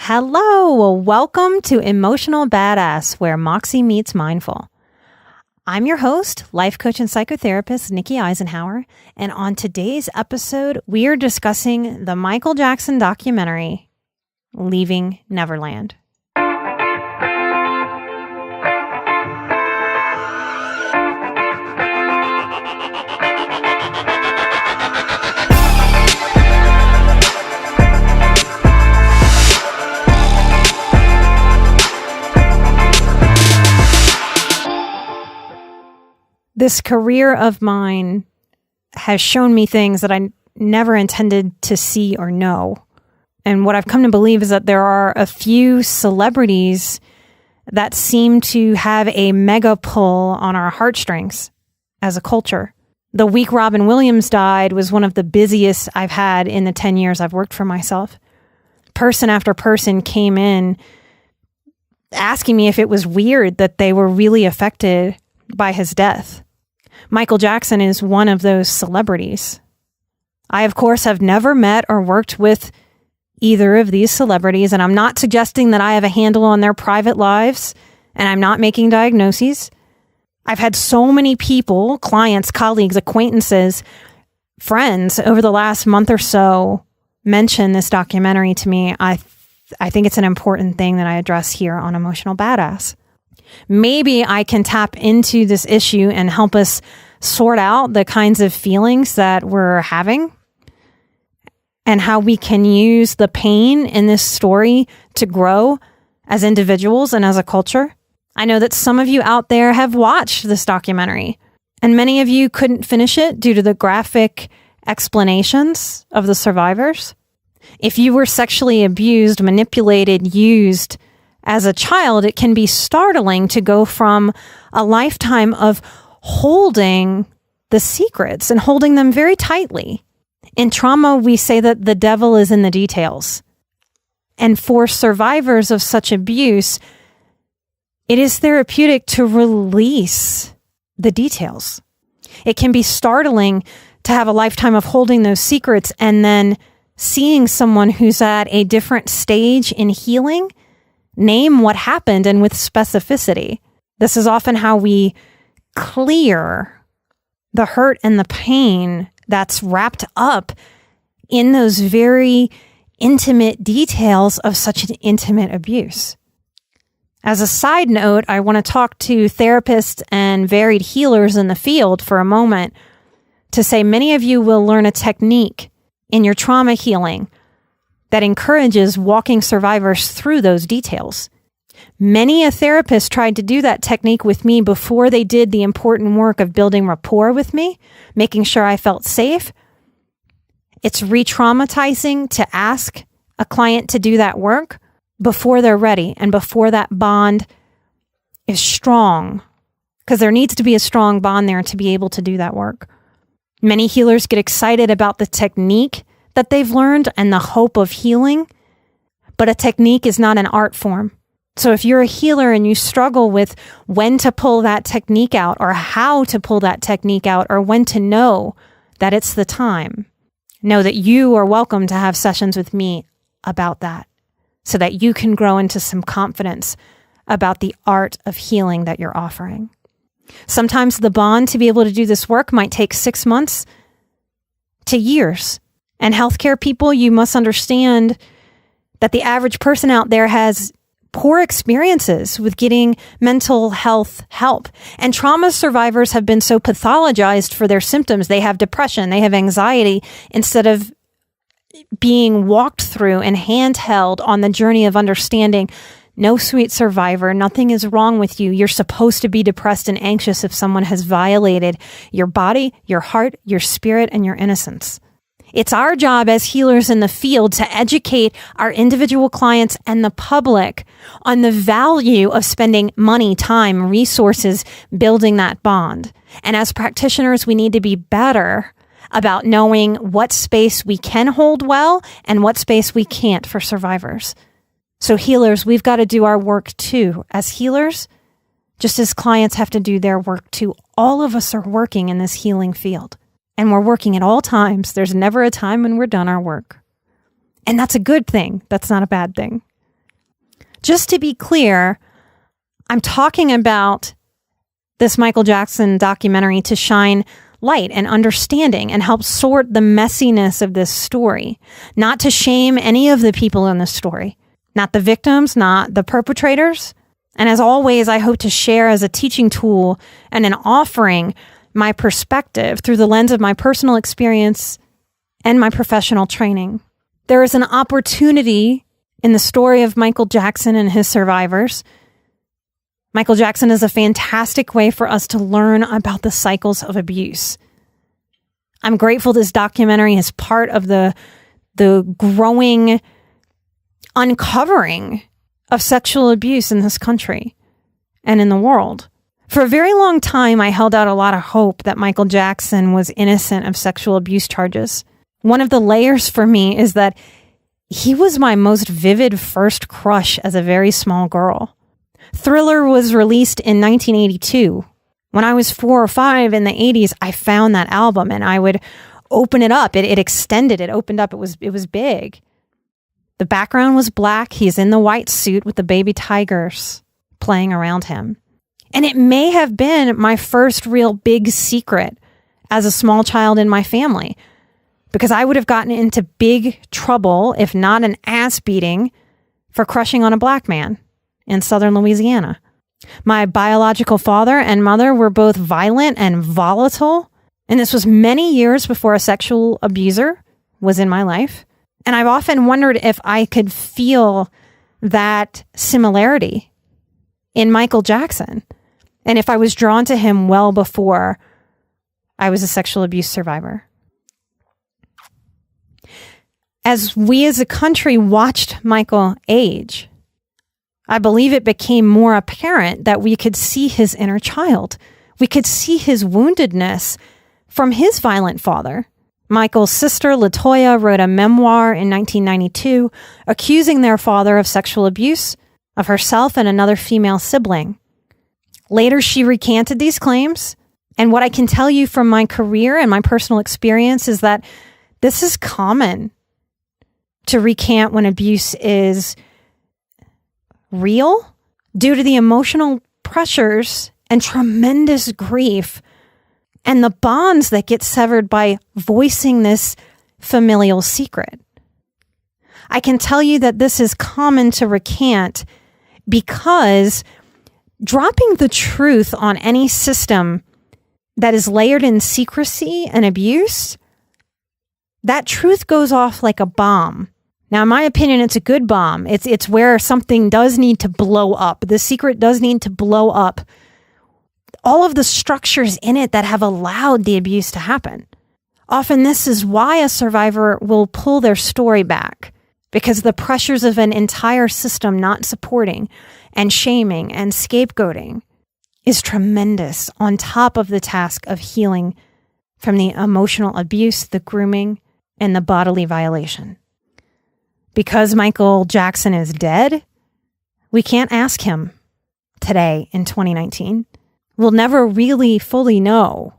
Hello, welcome to Emotional Badass, where Moxie meets Mindful. I'm your host, life coach and psychotherapist, Nikki Eisenhower, and on today's episode, we are discussing the Michael Jackson documentary, Leaving Neverland. This career of mine has shown me things that I never intended to see or know. And what I've come to believe is that there are a few celebrities that seem to have a mega pull on our heartstrings as a culture. The week Robin Williams died was one of the busiest I've had in the 10 years I've worked for myself. Person after person came in asking me if it was weird that they were really affected by his death. Michael Jackson is one of those celebrities. I, of course, have never met or worked with either of these celebrities, and I'm not suggesting that I have a handle on their private lives, and I'm not making diagnoses. I've had so many people, clients, colleagues, acquaintances, friends over the last month or so mention this documentary to me. I think it's an important thing that I address here on Emotional Badass. Maybe I can tap into this issue and help us sort out the kinds of feelings that we're having and how we can use the pain in this story to grow as individuals and as a culture. I know that some of you out there have watched this documentary, and many of you couldn't finish it due to the graphic explanations of the survivors. If you were sexually abused, manipulated, used as a child, it can be startling to go from a lifetime of holding the secrets and holding them very tightly. In trauma, we say that the devil is in the details. And for survivors of such abuse, it is therapeutic to release the details. It can be startling to have a lifetime of holding those secrets and then seeing someone who's at a different stage in healing name what happened and with specificity. This is often how we clear the hurt and the pain that's wrapped up in those very intimate details of such an intimate abuse. As a side note, I want to talk to therapists and varied healers in the field for a moment to say many of you will learn a technique in your trauma healing that encourages walking survivors through those details. Many a therapist tried to do that technique with me before they did the important work of building rapport with me, making sure I felt safe. It's re-traumatizing to ask a client to do that work before they're ready and before that bond is strong, because there needs to be a strong bond there to be able to do that work. Many healers get excited about the technique that they've learned and the hope of healing, but a technique is not an art form. So if you're a healer and you struggle with when to pull that technique out or how to pull that technique out or when to know that it's the time, know that you are welcome to have sessions with me about that so that you can grow into some confidence about the art of healing that you're offering. Sometimes the bond to be able to do this work might take 6 months to years. And healthcare people, you must understand that the average person out there has poor experiences with getting mental health help. And trauma survivors have been so pathologized for their symptoms. They have depression, they have anxiety, instead of being walked through and handheld on the journey of understanding, no, sweet survivor, nothing is wrong with you. You're supposed to be depressed and anxious if someone has violated your body, your heart, your spirit, and your innocence. It's our job as healers in the field to educate our individual clients and the public on the value of spending money, time, resources, building that bond. And as practitioners, we need to be better about knowing what space we can hold well and what space we can't for survivors. So healers, we've got to do our work too. As healers, just as clients have to do their work too, all of us are working in this healing field. And we're working at all times. There's never a time when we're done our work. And that's a good thing. That's not a bad thing. Just to be clear, I'm talking about this Michael Jackson documentary to shine light and understanding and help sort the messiness of this story, not to shame any of the people in the story, not the victims, not the perpetrators. And as always, I hope to share as a teaching tool and an offering my perspective through the lens of my personal experience and my professional training. There is an opportunity in the story of Michael Jackson and his survivors. Michael Jackson is a fantastic way for us to learn about the cycles of abuse. I'm grateful this documentary is part of the growing uncovering of sexual abuse in this country and in the world. For a very long time, I held out a lot of hope that Michael Jackson was innocent of sexual abuse charges. One of the layers for me is that he was my most vivid first crush as a very small girl. Thriller was released in 1982. When I was 4 or 5 in the 80s, I found that album and I would open it up. It extended, it opened up, it was big. The background was black. He's in the white suit with the baby tigers playing around him. And it may have been my first real big secret as a small child in my family, because I would have gotten into big trouble, if not an ass beating, for crushing on a black man in southern Louisiana. My biological father and mother were both violent and volatile, and this was many years before a sexual abuser was in my life. And I've often wondered if I could feel that similarity in Michael Jackson, and if I was drawn to him well before I was a sexual abuse survivor. As we as a country watched Michael age, I believe it became more apparent that we could see his inner child. We could see his woundedness from his violent father. Michael's sister, LaToya, wrote a memoir in 1992 accusing their father of sexual abuse of herself and another female sibling. Later, she recanted these claims. And what I can tell you from my career and my personal experience is that this is common to recant when abuse is real due to the emotional pressures and tremendous grief and the bonds that get severed by voicing this familial secret. I can tell you that this is common to recant because dropping the truth on any system that is layered in secrecy and abuse, that truth goes off like a bomb. Now, in my opinion, it's a good bomb. It's where something does need to blow up. The secret does need to blow up all of the structures in it that have allowed the abuse to happen. Often this is why a survivor will pull their story back, because the pressures of an entire system not supporting and shaming and scapegoating is tremendous on top of the task of healing from the emotional abuse, the grooming, and the bodily violation. Because Michael Jackson is dead, we can't ask him today in 2019. We'll never really fully know,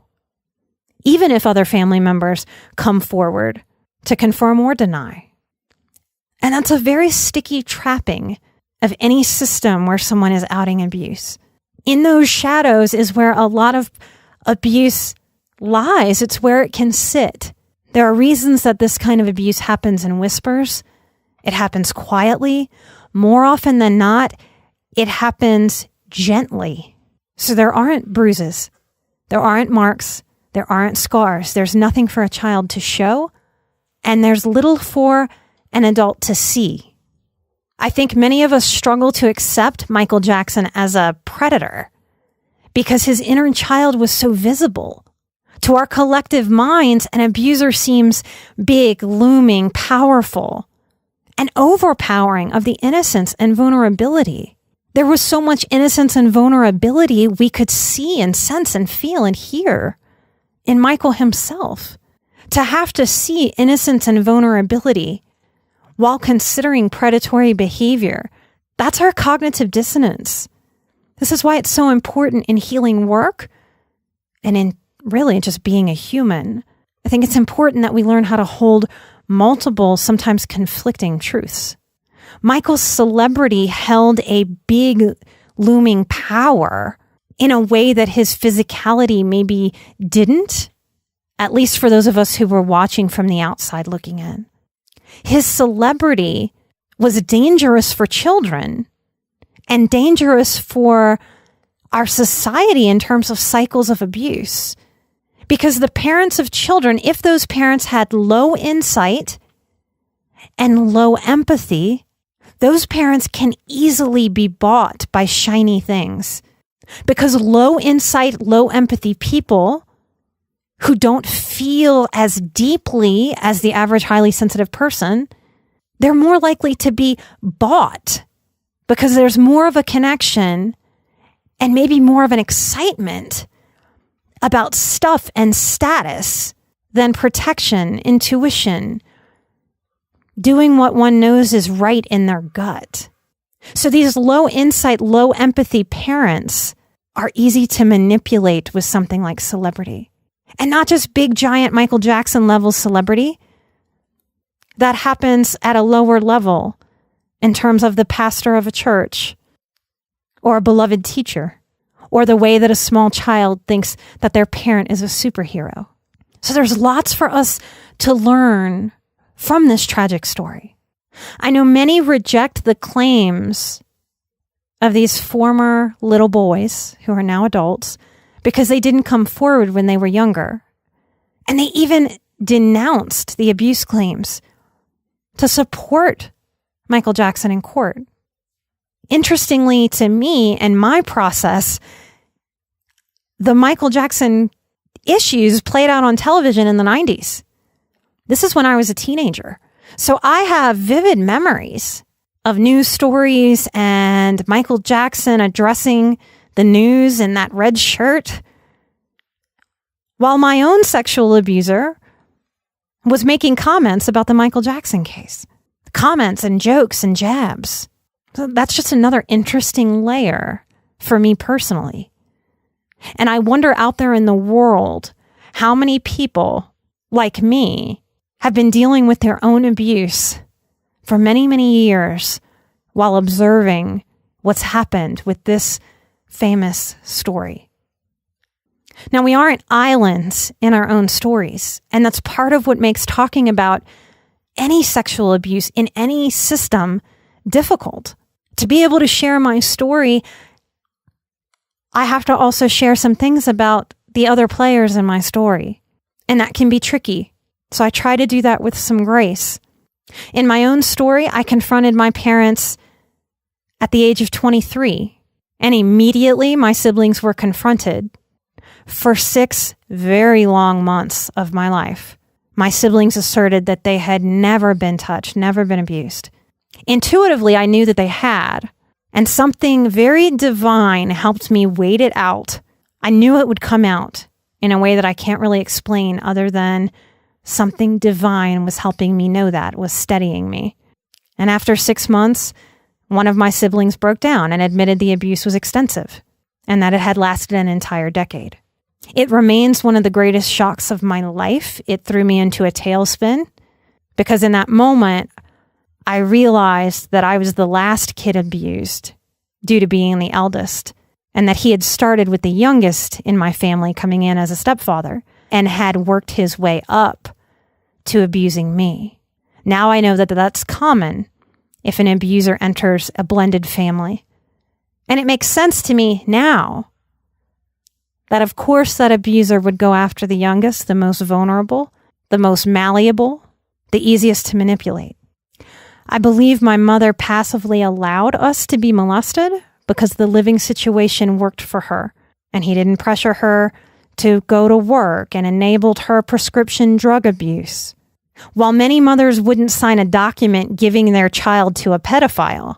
even if other family members come forward to confirm or deny. And that's a very sticky trapping of any system where someone is outing abuse. In those shadows is where a lot of abuse lies. It's where it can sit. There are reasons that this kind of abuse happens in whispers. It happens quietly. More often than not, it happens gently. So there aren't bruises. There aren't marks. There aren't scars. There's nothing for a child to show. And there's little for an adult to see. I think many of us struggle to accept Michael Jackson as a predator because his inner child was so visible. To our collective minds, an abuser seems big, looming, powerful, and overpowering of the innocence and vulnerability. There was so much innocence and vulnerability we could see and sense and feel and hear in Michael himself. To have to see innocence and vulnerability while considering predatory behavior, that's our cognitive dissonance. This is why it's so important in healing work and in really just being a human. I think it's important that we learn how to hold multiple, sometimes conflicting truths. Michael's celebrity held a big looming power in a way that his physicality maybe didn't, at least for those of us who were watching from the outside looking in. His celebrity was dangerous for children and dangerous for our society in terms of cycles of abuse. Because the parents of children, if those parents had low insight and low empathy, those parents can easily be bought by shiny things. Because low insight, low empathy people who don't feel as deeply as the average highly sensitive person, they're more likely to be bought because there's more of a connection and maybe more of an excitement about stuff and status than protection, intuition, doing what one knows is right in their gut. So these low insight, low empathy parents are easy to manipulate with something like celebrity. And not just big, giant Michael Jackson level celebrity. That happens at a lower level in terms of the pastor of a church or a beloved teacher or the way that a small child thinks that their parent is a superhero. So there's lots for us to learn from this tragic story. I know many reject the claims of these former little boys who are now adults because they didn't come forward when they were younger. And they even denounced the abuse claims to support Michael Jackson in court. Interestingly to me and my process, the Michael Jackson issues played out on television in the 90s. This is when I was a teenager. So I have vivid memories of news stories and Michael Jackson addressing the news in that red shirt, while my own sexual abuser was making comments about the Michael Jackson case. Comments and jokes and jabs. So that's just another interesting layer for me personally. And I wonder out there in the world, how many people like me have been dealing with their own abuse for many, many years while observing what's happened with this famous story. Now, we aren't islands in our own stories, and that's part of what makes talking about any sexual abuse in any system difficult. To be able to share my story, I have to also share some things about the other players in my story, and that can be tricky. So I try to do that with some grace. In my own story, I confronted my parents at the age of 23, and immediately my siblings were confronted. For 6 very long months of my life, my siblings asserted that they had never been touched, never been abused. Intuitively, I knew that they had, and something very divine helped me wait it out. I knew it would come out in a way that I can't really explain other than something divine was helping me know that, was steadying me. And after 6 months, one of my siblings broke down and admitted the abuse was extensive and that it had lasted an entire decade. It remains one of the greatest shocks of my life. It threw me into a tailspin because in that moment, I realized that I was the last kid abused due to being the eldest, and that he had started with the youngest in my family coming in as a stepfather and had worked his way up to abusing me. Now I know that that's common if an abuser enters a blended family. And it makes sense to me now that of course that abuser would go after the youngest, the most vulnerable, the most malleable, the easiest to manipulate. I believe my mother passively allowed us to be molested because the living situation worked for her, and he didn't pressure her to go to work and enabled her prescription drug abuse. While many mothers wouldn't sign a document giving their child to a pedophile,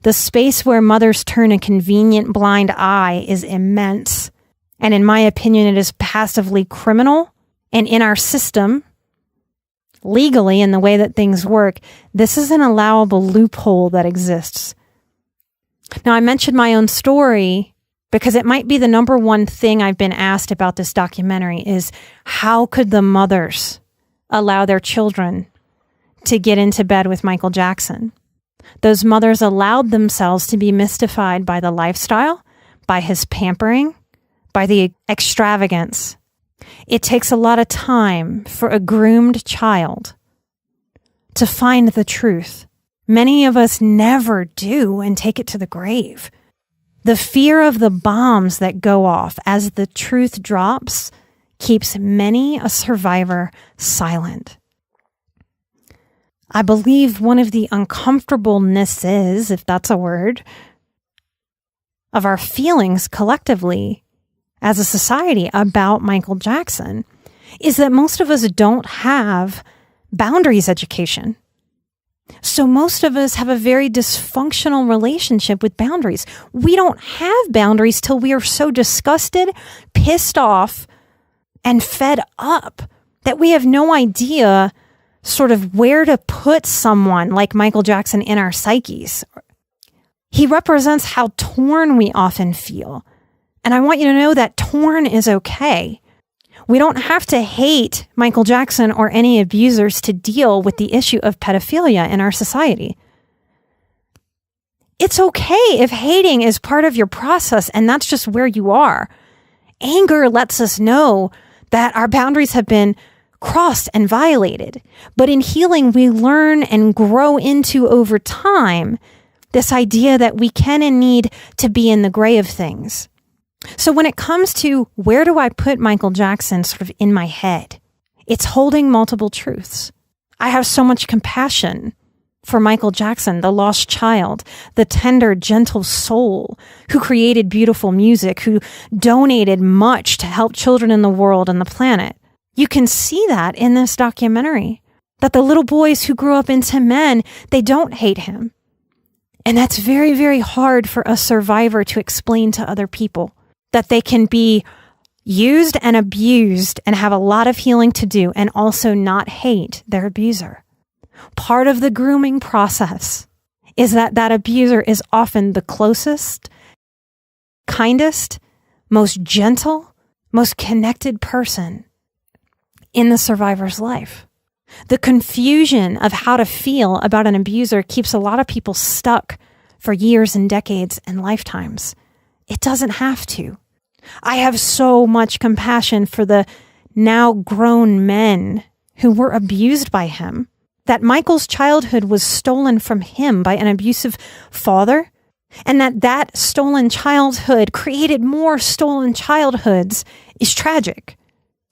the space where mothers turn a convenient blind eye is immense. And in my opinion, it is passively criminal. And in our system, legally, in the way that things work, this is an allowable loophole that exists. Now, I mentioned my own story because it might be the number one thing I've been asked about this documentary is how could the mothers allow their children to get into bed with Michael Jackson? Those mothers allowed themselves to be mystified by the lifestyle, by his pampering, by the extravagance. It takes a lot of time for a groomed child to find the truth. Many of us never do and take it to the grave. The fear of the bombs that go off as the truth drops keeps many a survivor silent. I believe one of the uncomfortablenesses, if that's a word, of our feelings collectively as a society about Michael Jackson is that most of us don't have boundaries education. So most of us have a very dysfunctional relationship with boundaries. We don't have boundaries till we are so disgusted, pissed off, and fed up that we have no idea sort of where to put someone like Michael Jackson in our psyches. He represents how torn we often feel. And I want you to know that torn is okay. We don't have to hate Michael Jackson or any abusers to deal with the issue of pedophilia in our society. It's okay if hating is part of your process and that's just where you are. Anger lets us know that our boundaries have been crossed and violated. But in healing, we learn and grow into over time this idea that we can and need to be in the gray of things. So when it comes to where do I put Michael Jackson sort of in my head, it's holding multiple truths. I have so much compassion for Michael Jackson, the lost child, the tender, gentle soul who created beautiful music, who donated much to help children in the world and the planet. You can see that in this documentary, that the little boys who grew up into men, they don't hate him. And that's very, very hard for a survivor to explain to other people, that they can be used and abused and have a lot of healing to do and also not hate their abuser. Part of the grooming process is that that abuser is often the closest, kindest, most gentle, most connected person in the survivor's life. The confusion of how to feel about an abuser keeps a lot of people stuck for years and decades and lifetimes. It doesn't have to. I have so much compassion for the now grown men who were abused by him, that Michael's childhood was stolen from him by an abusive father, and that stolen childhood created more stolen childhoods is tragic.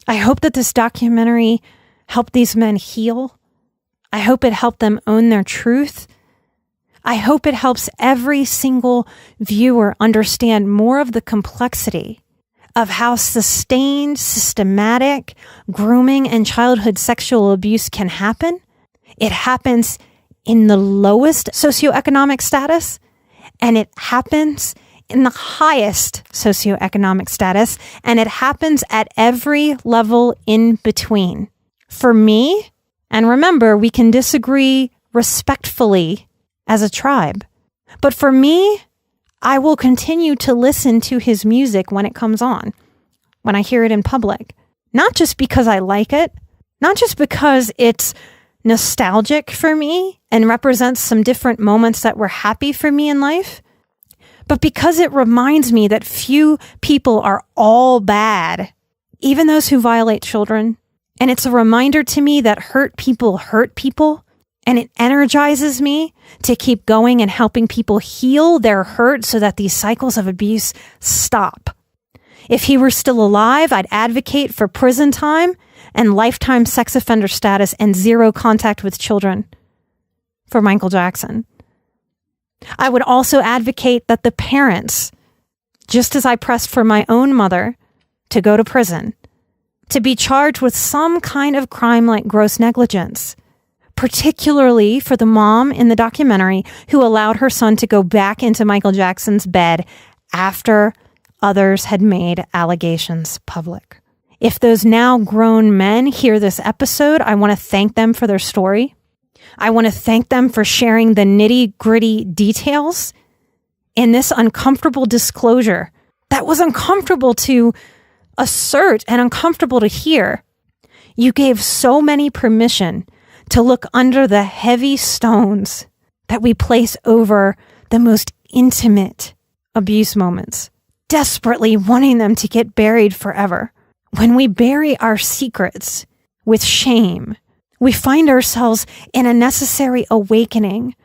I hope that this documentary helped these men heal. I hope it helped them own their truth. I hope it helps every single viewer understand more of the complexity of how sustained, systematic grooming and childhood sexual abuse can happen. It happens in the lowest socioeconomic status, and it happens in the highest socioeconomic status, and it happens at every level in between. For me, and remember, we can disagree respectfully as a tribe, but for me, I will continue to listen to his music when it comes on, when I hear it in public. Not just because I like it, not just because it's nostalgic for me and represents some different moments that were happy for me in life, but because it reminds me that few people are all bad, even those who violate children. And it's a reminder to me that hurt people, and it energizes me to keep going and helping people heal their hurt so that these cycles of abuse stop. If he were still alive, I'd advocate for prison time and lifetime sex offender status and zero contact with children for Michael Jackson. I would also advocate that the parents, just as I pressed for my own mother to go to prison, to be charged with some kind of crime like gross negligence, particularly for the mom in the documentary who allowed her son to go back into Michael Jackson's bed after others had made allegations public. If those now grown men hear this episode, I want to thank them for their story. I want to thank them for sharing the nitty-gritty details in this uncomfortable disclosure that was uncomfortable to assert and uncomfortable to hear. You gave so many permission to look under the heavy stones that we place over the most intimate abuse moments, desperately wanting them to get buried forever. When we bury our secrets with shame, we find ourselves in a necessary awakening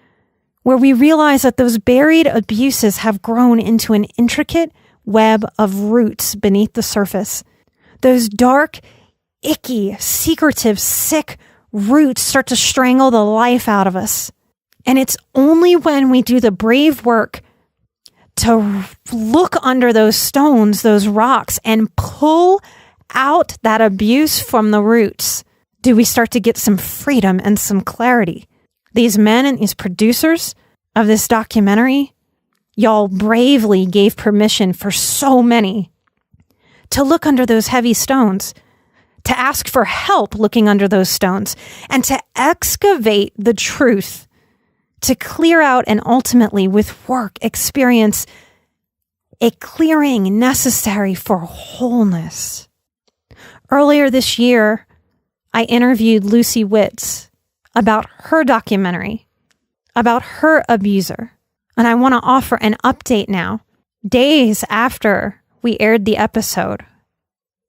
where we realize that those buried abuses have grown into an intricate web of roots beneath the surface. Those dark, icky, secretive, sick roots start to strangle the life out of us. And it's only when we do the brave work to look under those stones, those rocks, and pull out that abuse from the roots do we start to get some freedom and some clarity. These men and these producers of this documentary, y'all bravely gave permission for so many to look under those heavy stones, to ask for help looking under those stones, and to excavate the truth, to clear out and ultimately, with work, experience a clearing necessary for wholeness. Earlier this year, I interviewed Lucy Witz about her documentary, about her abuser. And I want to offer an update now, days after we aired the episode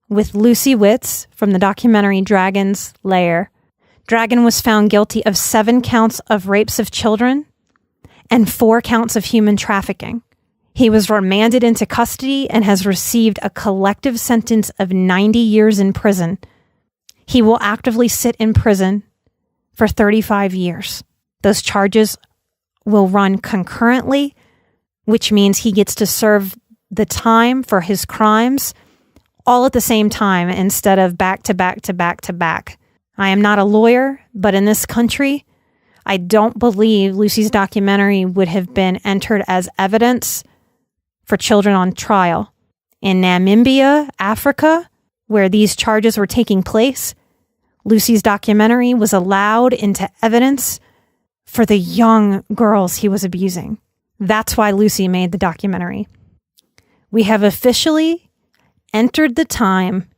with Lucy Witz from the documentary Dragon's Lair. Dragon was found guilty of 7 counts of rapes of children and 4 counts of human trafficking. He was remanded into custody and has received a collective sentence of 90 years in prison. He will actively sit in prison for 35 years. Those charges will run concurrently, which means he gets to serve the time for his crimes all at the same time instead of back to back to back to back. I am not a lawyer, but in this country, I don't believe Lucy's documentary would have been entered as evidence for children on trial. In Namibia, Africa, where these charges were taking place, Lucy's documentary was allowed into evidence for the young girls he was abusing. That's why Lucy made the documentary. We have officially entered the time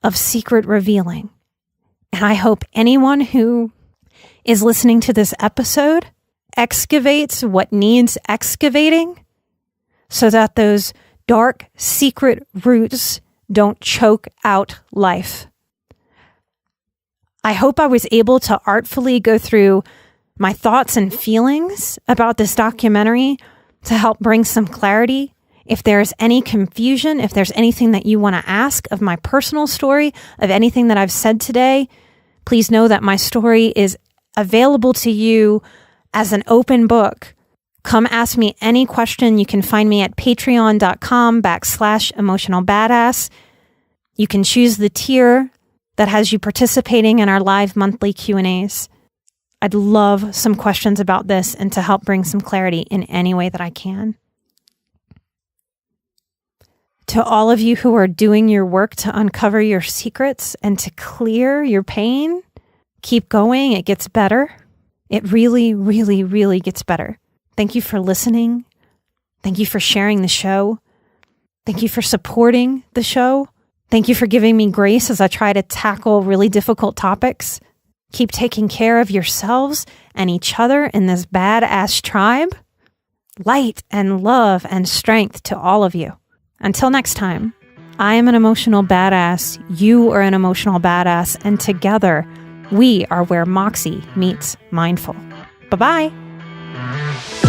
of secret revealing. And I hope anyone who is listening to this episode excavates what needs excavating so that those dark, secret roots don't choke out life. I hope I was able to artfully go through my thoughts and feelings about this documentary to help bring some clarity. If there's any confusion, if there's anything that you want to ask of my personal story, of anything that I've said today, please know that my story is available to you as an open book. Come ask me any question. You can find me at patreon.com/emotionalbadass. You can choose the tier that has you participating in our live monthly Q&As. I'd love some questions about this and to help bring some clarity in any way that I can. To all of you who are doing your work to uncover your secrets and to clear your pain, keep going. It gets better. It really, really, really gets better. Thank you for listening. Thank you for sharing the show. Thank you for supporting the show. Thank you for giving me grace as I try to tackle really difficult topics. Keep taking care of yourselves and each other in this badass tribe. Light and love and strength to all of you. Until next time, I am an emotional badass. You are an emotional badass. And together, we are where Moxie meets mindful. Bye-bye.